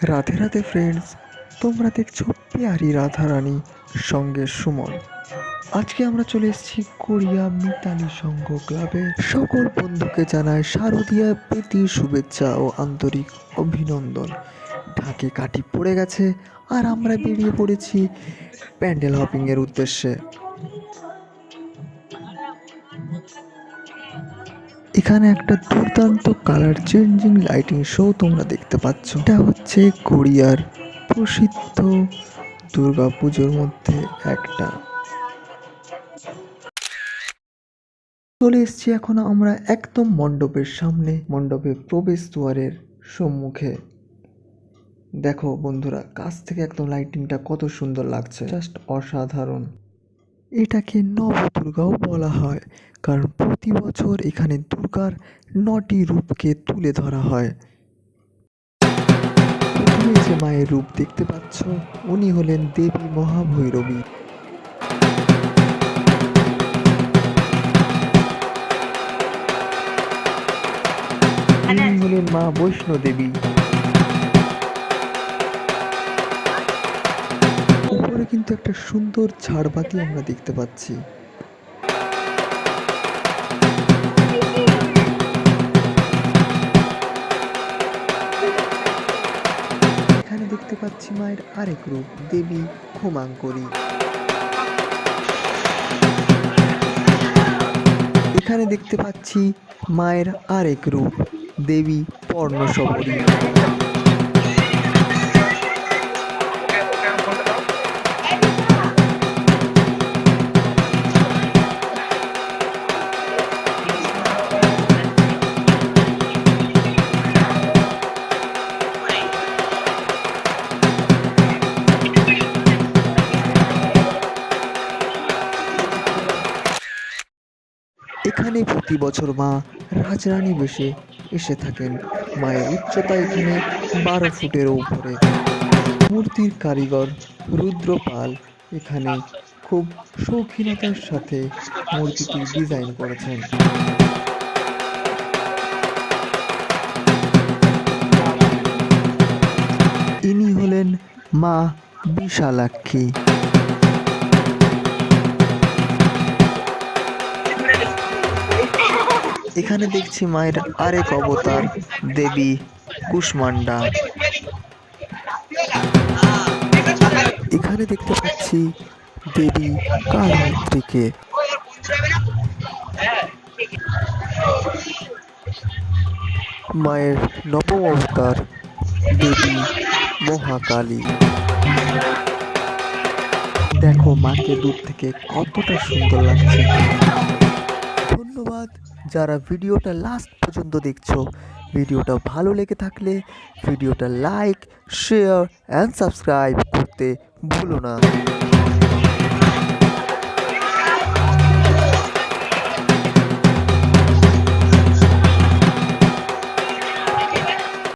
Radhe Radhe friends, তোমরা দেখছো পিয়ারি রাধা রানী সঙ্গে সুমন। আজকে আমরা চলে এসেছি কোরিয়া মিতালি সংঘ ক্লাবে। সকল বন্ধুকে জানায় শারদীয়া প্রীতির শুভেচ্ছা ও আন্তরিক অভিনন্দন। ঢাকে কাঠি পড়ে গেছে আর আমরা বেরিয়ে পড়েছি প্যান্ডেল হপিং এর উদ্দেশ্যে। এখানে একটা দুর্দান্ত কালার চেঞ্জিং লাইটিং শো তোমরা দেখতে পাচ্ছ। এটা হচ্ছে কোরিয়ার প্রসিদ্ধ দুর্গাপুজোর মধ্যে একটা। চলে এসছি এখন আমরা একদম মণ্ডপের সামনে, মণ্ডপের প্রবেশ দুয়ারের সম্মুখে। দেখো বন্ধুরা, কাছ থেকে একদম লাইটিংটা কত সুন্দর লাগছে, জাস্ট অসাধারণ। এটাকে নবদুর্গাও বলা হয়, কারণ প্রতি বছর এখানে দুর্গার 9টি রূপকে তুলে ধরা হয়। তুমি যে মায়ের রূপ দেখতে পাচ্ছ, উনি হলেন দেবী মহাভৈরবী। ইনি হলেন মা বৈষ্ণোদেবী। উপরে কিন্তু একটা সুন্দর ঝাড়বাতি আমরা দেখতে পাচ্ছি। এখানে দেখতে পাচ্ছি মায়ের আরেক রূপ, দেবী ক্ষমাঙ্করী। এখানে দেখতে পাচ্ছি মায়ের আরেক রূপ, দেবী পর্ণশবরী। এখানে প্রতি বছর মা রাজরানী বেশে এসে থাকেন। মায়ের উচ্চতা এখানে 12 ফুটের উপরে। মূর্তির কারিগর রুদ্রপাল এখানে খুব শৌখিনতার সাথে মূর্তিটি ডিজাইন করেছেন। ইনি হলেন মা বিশালাক্ষী। এখানে দেখছি মায়ের আরেক অবতার, দেবী কুষ্মান্ডা। এখানে দেখতে পাচ্ছি দেবী কালরাত্রিকে। মায়ের নবম অবতার, দেবী মহাকালী। দেখো মাকে দূর থেকে কতটা সুন্দর লাগছে। ধন্যবাদ যারা ভিডিওটা লাস্ট পর্যন্ত দেখছো। ভিডিওটা ভালো লেগে থাকলে ভিডিওটা লাইক, শেয়ার অ্যান্ড সাবস্ক্রাইব করতে ভুলো না।